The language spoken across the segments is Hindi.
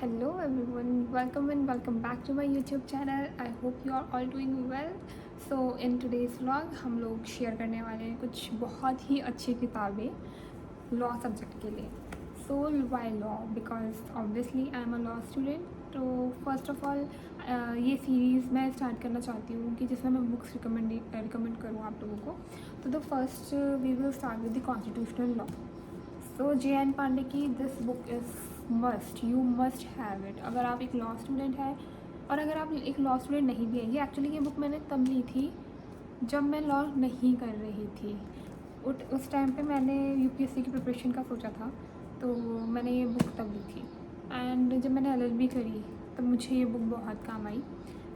Hello everyone, welcome and welcome back to my YouTube channel. I hope you are all doing well. So in today's vlog हम लोग शेयर करने वाले हैं कुछ बहुत ही अच्छी किताबें लॉ सब्जेक्ट के लिए. So why law? Because obviously I am a law student. तो फर्स्ट ऑफ ऑल ये सीरीज़ मैं स्टार्ट करना चाहती हूँ कि जिसमें मैं बुक्स रिकमेंड करूँ आप लोगों को. तो the first we will start with the constitutional law. So J N. Pandey की this book is you must have it. अगर आप एक लॉ स्टूडेंट है और अगर आप एक लॉ स्टूडेंट नहीं भी है, ये एक्चुअली ये बुक मैंने तब ली थी जब मैं लॉ नहीं कर रही थी. उस टाइम पे मैंने यूपीएससी की प्रिपरेशन का सोचा था, तो मैंने ये बुक तब ली थी. एंड जब मैंने एलएलबी करी तब मुझे ये बुक बहुत काम आई.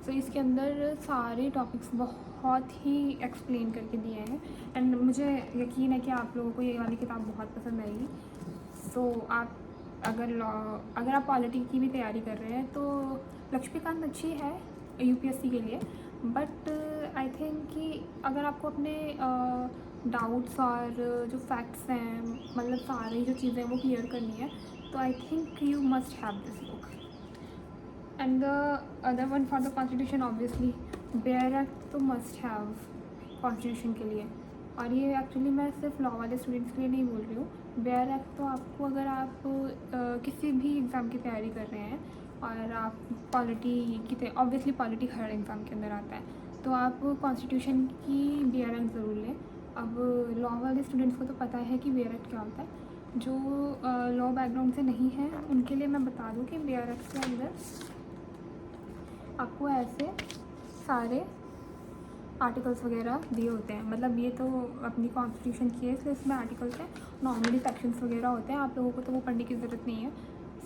सो इसके अंदर सारे टॉपिक्स बहुत ही एक्सप्लेन करके दिए हैं एंड मुझे यकीन है कि आप लोगों को ये वाली किताब बहुत पसंद आएगी. सो आप अगर आप पॉलिटी की भी तैयारी कर रहे हैं तो लक्ष्मीकांत अच्छी है यूपीएससी के लिए. बट आई थिंक कि अगर आपको अपने डाउट्स और जो फैक्ट्स हैं, मतलब सारी जो चीज़ें वो क्लियर करनी है, तो I think you must have this book. And the other one for the constitution obviously bare act तो मस्ट हैव कॉन्स्टिट्यूशन के लिए. और ये एक्चुअली मैं सिर्फ लॉ वाले स्टूडेंट्स के लिए नहीं बोल रही हूँ. बेयर एक्ट तो आपको अगर आप किसी भी एग्ज़ाम की तैयारी कर रहे हैं और आप पॉलिटी की ऑब्वियसली पॉलिटी हर एग्ज़ाम के अंदर आता है, तो आप कॉन्स्टिट्यूशन की बेयर एक्ट ज़रूर लें. अब लॉ वाले स्टूडेंट्स को तो पता है कि बेयर एक्ट क्या होता है. जो लॉ बैकग्राउंड से नहीं है उनके लिए मैं बता दूँ कि बेयर एक्ट के अंदर आपको ऐसे सारे आर्टिकल्स वगैरह दिए होते हैं. मतलब ये तो अपनी कॉन्स्टिट्यूशन की है इसलिए इसमें आर्टिकल्स हैं. नॉर्मली सेक्शंस वगैरह होते हैं, आप लोगों को तो वो पढ़ने की ज़रूरत नहीं है.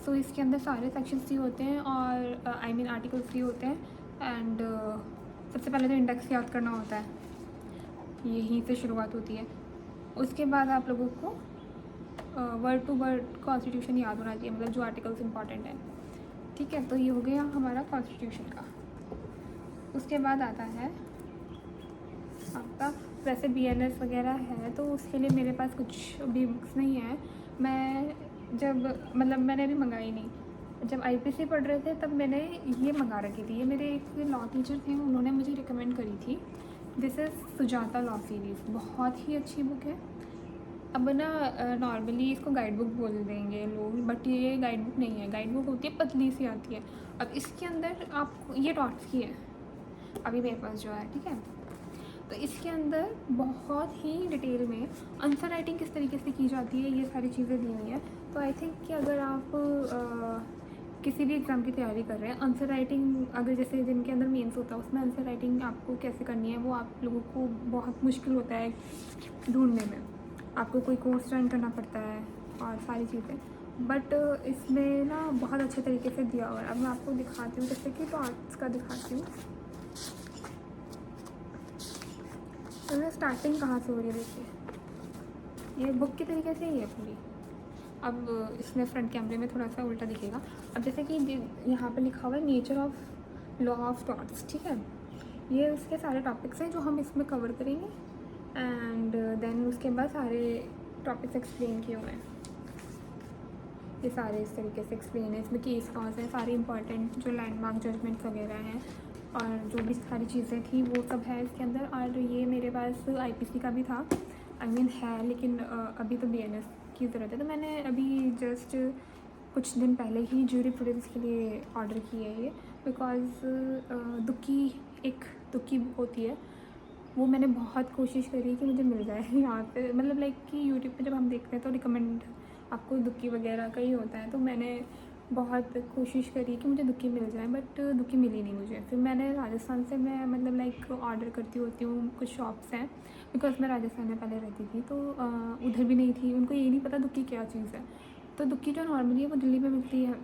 सो इसके अंदर सारे सेक्शंस दिए होते हैं और आई मीन आर्टिकल्स दिए होते हैं. एंड सबसे पहले तो इंडेक्स याद करना होता है, यहीं से शुरुआत होती है. उसके बाद आप लोगों को वर्ड टू वर्ड कॉन्स्टिट्यूशन याद होना चाहिए, मतलब जो आर्टिकल्स इंपॉर्टेंट हैं. ठीक है, तो ये हो गया हमारा कॉन्स्टिट्यूशन का. उसके बाद आता है आपका, वैसे BLS वगैरह है तो उसके लिए मेरे पास कुछ भी बुक्स नहीं है. मैंने अभी मंगाई नहीं. जब IPC पढ़ रहे थे तब मैंने ये मंगा रखी थी. ये मेरे एक लॉ टीचर थे, उन्होंने मुझे रिकमेंड करी थी. This is Sujata law series. बहुत ही अच्छी बुक है. अब ना नॉर्मली इसको गाइड बुक बोल देंगे लोग, बट ये गाइड बुक नहीं है. गाइड बुक होती है, पतली सी आती है. अब इसके अंदर आपको ये डॉट्स की है अभी मेरे पास जो है, ठीक है. तो इसके अंदर बहुत ही डिटेल में आंसर राइटिंग किस तरीके से की जाती है ये सारी चीज़ें दी हुई हैं. तो आई थिंक कि अगर आप किसी भी एग्ज़ाम की तैयारी कर रहे हैं, आंसर राइटिंग अगर जैसे जिनके अंदर मेंस होता है उसमें आंसर राइटिंग आपको कैसे करनी है वो आप लोगों को बहुत मुश्किल होता है ढूंढने में. आपको कोई कोर्स ज्वाइन करना पड़ता है और सारी चीज़ें. बट इसमें ना बहुत अच्छे तरीके से दिया हुआ है. अब मैं आपको दिखाती हूँ, जैसे कि पार्ट्स का दिखाती हूँ. तो स्टार्टिंग कहाँ से हो रही है, देखिए ये बुक के तरीके से ही है पूरी. अब इसमें फ्रंट कैमरे में थोड़ा सा उल्टा दिखेगा. अब जैसे कि यहाँ पे लिखा हुआ है nature of law of thoughts, ठीक है. ये उसके सारे टॉपिक्स हैं जो हम इसमें कवर करेंगे. एंड देन उसके बाद सारे टॉपिक्स एक्सप्लेन किए हुए हैं. ये सारे इस तरीके से एक्सप्लेन है. इसमें केस लॉज हैं, सारे इंपॉर्टेंट जो लैंडमार्क जजमेंट्स वगैरह हैं और जो भी सारी चीज़ें थी वो सब है इसके अंदर. और ये मेरे पास IPC का भी था, आई मीन है, लेकिन अभी तो BLS की ज़रूरत है. तो मैंने अभी जस्ट कुछ दिन पहले ही ज्यूरी प्रूडेंस के लिए ऑर्डर की है ये. बिकॉज दुक्की बुक होती है, वो मैंने बहुत कोशिश करी कि मुझे मिल जाए यहाँ पे. मतलब लाइक कि यूट्यूब पे जब हम देखते हैं तो रिकमेंड आपको दुक्की वगैरह का ही होता है. तो मैंने बहुत कोशिश करी कि मुझे दुक्की मिल जाए, बट दुक्की मिली नहीं मुझे. फिर मैंने राजस्थान से मैं मतलब लाइक ऑर्डर करती होती हूँ, कुछ शॉप्स हैं, बिकॉज मैं राजस्थान में पहले रहती थी तो उधर भी नहीं थी. उनको ये नहीं पता दुक्की क्या चीज़ है. तो दुक्की जो नॉर्मली है वो दिल्ली में मिलती है.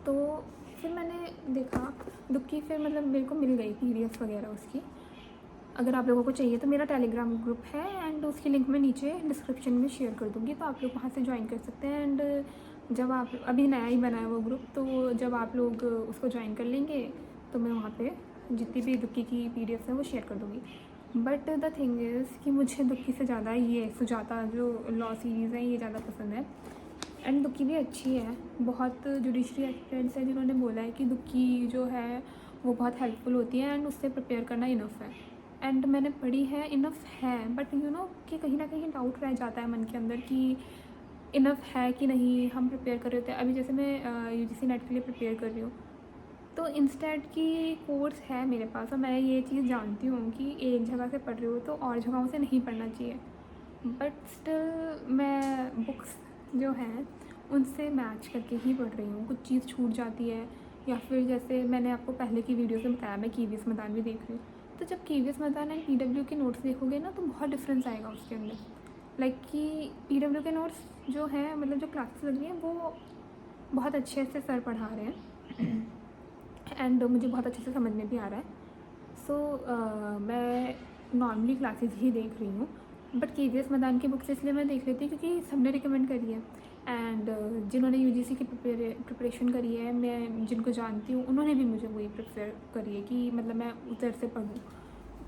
तो फिर मैंने देखा दुक्की, फिर मतलब मेरे को मिल गई PDF वगैरह उसकी. अगर आप लोगों को चाहिए तो मेरा टेलीग्राम ग्रुप है एंड उसकी लिंक मैं नीचे डिस्क्रिप्शन में शेयर कर दूँगी, तो आप लोग वहाँ से ज्वाइन कर सकते हैं. एंड जब आप, अभी नया ही बना है वो ग्रुप, तो जब आप लोग उसको ज्वाइन कर लेंगे तो मैं वहाँ पे जितनी भी दुक्की की PDFs हैं वो शेयर कर दूँगी. बट द थिंग इज़ कि मुझे दुक्की से ज़्यादा ये सुजाता जो लॉ सीरीज़ है ये ज़्यादा पसंद है. एंड दुक्की भी अच्छी है। बहुत जुडिशरी एक्सपर्ट्स हैं जिन्होंने बोला है कि दुक्की जो है वो बहुत हेल्पफुल होती है एंड उससे प्रिपेयर करना इनफ है। एंड मैंने पढ़ी है, इनफ है, बट यू नो कि कहीं ना कहीं डाउट रह जाता है मन के अंदर कि इनफ है कि नहीं। हम प्रिपेयर कर रहे होते हैं, अभी जैसे मैं यूजीसी नेट के लिए प्रिपेयर कर रही हूँ, तो इंस्टेंट की कोर्स है मेरे पास और मैं ये चीज़ जानती हूँ कि एक जगह से पढ़ रही हूँ तो और जगहों से नहीं पढ़ना चाहिए। बट स्टिल मैं बुक्स जो हैं उनसे मैच करके ही पढ़ रही हूँ। कुछ चीज़ छूट जाती है, या फिर जैसे मैंने आपको पहले की वीडियो में बताया मैं कीवीएस मैदान भी देख रही हूँ, तो जब कीवीएस मैदान एंड पीडब्ल्यू के नोट्स देखोगे ना तो बहुत डिफरेंस आएगा उसके अंदर। लाइक कि पीडब्ल्यू के नोट्स जो हैं, मतलब जो क्लासेस लग रही हैं वो बहुत अच्छे से सर पढ़ा रहे हैं एंड मुझे बहुत अच्छे से समझ में भी आ रहा है। सो मैं नॉर्मली क्लासेस ही देख रही हूँ, बट कीवीएस मैदान की बुक्स इसलिए मैं देख लेती हूँ क्योंकि सबने रिकमेंड करी है। एंड जिन्होंने यूजीसी की प्रिपरेशन करी है, मैं जिनको जानती हूँ उन्होंने भी मुझे वही प्रेफर करी है कि मतलब मैं उधर से पढ़ूँ।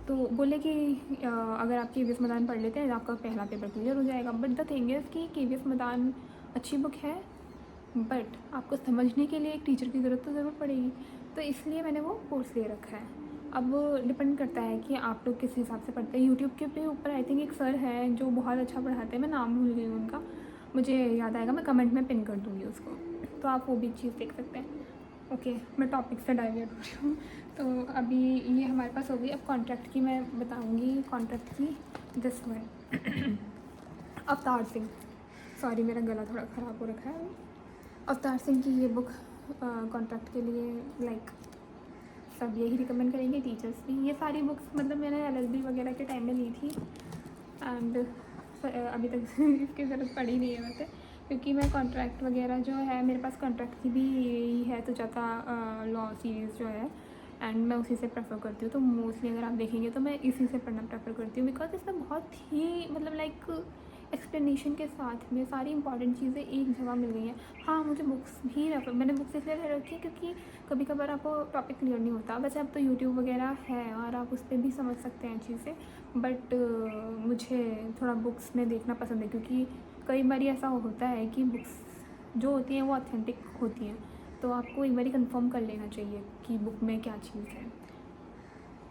तो बोले कि अगर आप कीवीएस मैदान पढ़ लेते हैं आपका पहला पेपर क्लियर हो जाएगा। बट द थिंग इज़ कि कीवीएस मैदान अच्छी बुक है, बट आपको समझने के लिए एक टीचर की ज़रूरत तो ज़रूर पड़ेगी। तो इसलिए मैंने वो कोर्स ले रखा है। अब डिपेंड करता है कि आप लोग किस हिसाब से पढ़ते हैं। यूट्यूब के पे ऊपर आई थिंक एक सर है जो बहुत अच्छा पढ़ाते हैं, मैं नाम भूल गई हूँ उनका, मुझे याद आएगा, मैं कमेंट में पिन कर दूँगी उसको, तो आप वो भी चीज़ देख सकते हैं। ओके, मैं टॉपिक से डाइवर्ट हो रही हूँ। तो अभी ये हमारे पास हो गई। अब कॉन्ट्रैक्ट की मैं बताऊँगी, कॉन्ट्रैक्ट की this one Avtar Singh, sorry मेरा गला थोड़ा ख़राब हो रखा है। अवतार सिंह की ये बुक कॉन्ट्रैक्ट के लिए लाइक सब यही रिकमेंड करेंगे, टीचर्स भी। ये सारी बुक्स मतलब मैंने एलएलबी वगैरह के टाइम में ली थी एंड अभी तक इसकी ज़रूरत पड़ी नहीं है वैसे, क्योंकि मैं कॉन्ट्रैक्ट वगैरह जो है मेरे पास कॉन्ट्रैक्ट की भी यही है सुजाता लॉ सीरीज़ जो है, एंड मैं उसी से प्रेफर करती हूँ। तो मोस्टली अगर आप देखेंगे तो मैं इसी से पढ़ना प्रेफर करती हूँ, बिकॉज इसमें बहुत ही मतलब लाइक एक्सप्लेनेशन के साथ में सारी इंपॉर्टेंट चीज़ें एक जगह मिल गई हैं। हाँ, मुझे बुक्स भी रेफर, मैंने बुक्स इसलिए ले रखी है क्योंकि कभी कभार आपको टॉपिक क्लियर नहीं होता। वैसे अब तो यूट्यूब वगैरह है और आप उस पर भी समझ सकते हैं चीज़ें, बट मुझे थोड़ा बुक्स में देखना पसंद है, क्योंकि कई बार ऐसा होता है कि बुक्स जो होती हैं वो ऑथेंटिक होती हैं, तो आपको एक बार कंफर्म कर लेना चाहिए कि बुक में क्या चीज़ है।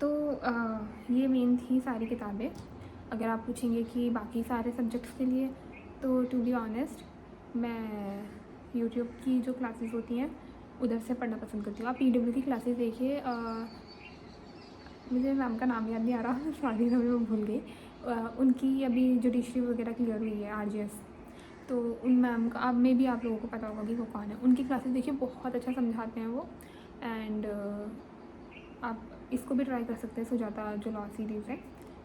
तो ये मेन थी सारी किताबें। अगर आप पूछेंगे कि बाकी सारे सब्जेक्ट्स के लिए, तो टू बी ऑनेस्ट मैं यूट्यूब की जो क्लासेस होती हैं उधर से पढ़ना पसंद करती हूँ। आप पीडब्ल्यू की क्लासेस देखिए, मुझे मैम का नाम याद नहीं आ रहा सॉरी मैं भूल गई। उनकी अभी जुडिशरी वगैरह क्लियर हुई है आरजीएस, तो उन मैम का अब में भी आप लोगों को पता होगा कि वो कौन है। उनकी क्लासेस देखिए, बहुत अच्छा समझाते हैं वो। एंड आप इसको भी ट्राई कर सकते हैं, सुजाता जो लॉ सीरीज़ है।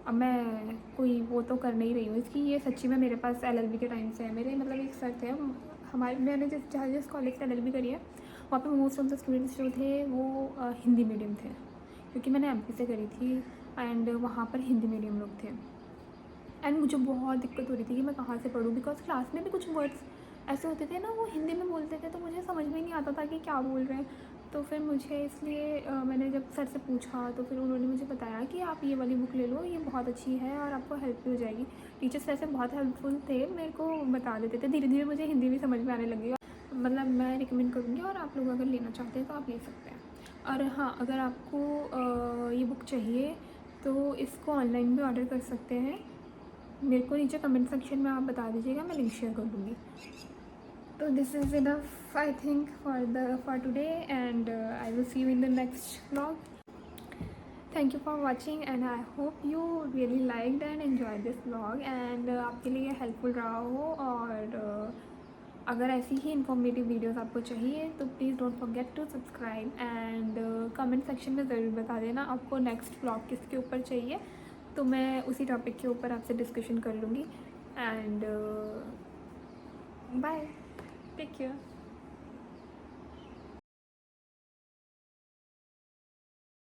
अब मैं कोई वो तो कर नहीं रही हूँ इसकी, ये सच्ची में मेरे पास एलएलबी के टाइम से है। मेरे मतलब एक सर थे हमारे, मैंने जिस कॉलेज से एलएलबी करी है वहाँ पे मोस्ट ऑफ द स्टूडेंट्स जो थे वो हिंदी मीडियम थे, क्योंकि मैंने एमपी से करी थी एंड वहाँ पर हिंदी मीडियम लोग थे। एंड मुझे बहुत दिक्कत हो रही थी कि मैं कहाँ से पढ़ूँ, बिकॉज क्लास में भी कुछ वर्ड्स ऐसे होते थे ना वो हिंदी में बोलते थे, तो मुझे समझ में नहीं आता था कि क्या बोल रहे हैं। तो फिर मुझे इसलिए मैंने जब सर से पूछा तो फिर उन्होंने मुझे बताया कि आप ये वाली बुक ले लो, ये बहुत अच्छी है और आपको हेल्प भी हो जाएगी। टीचर्स वैसे बहुत हेल्पफुल थे, मेरे को बता देते थे, धीरे धीरे मुझे हिंदी भी समझ में आने लगी। मतलब मैं रिकमेंड करूँगी और आप लोग अगर लेना चाहते हैं तो आप ले सकते हैं। और हाँ, अगर आपको ये बुक चाहिए तो इसको ऑनलाइन भी ऑर्डर कर सकते हैं। मेरे को नीचे कमेंट सेक्शन में आप बता दीजिएगा, मैं लिंक शेयर कर दूँगी। तो this is enough I think for today and I will see you in the next vlog. Thank you for watching and I hope you really liked and enjoy this vlog and आपके लिए हेल्पफुल रहा हो। और अगर ऐसी ही इन्फॉर्मेटिव वीडियोस आपको चाहिए तो please don't forget to subscribe and comment section में ज़रूर बता देना आपको नेक्स्ट व्लॉग किसके ऊपर चाहिए, तो मैं उसी टॉपिक के ऊपर आपसे डिस्कशन कर लूँगी। And bye, take care.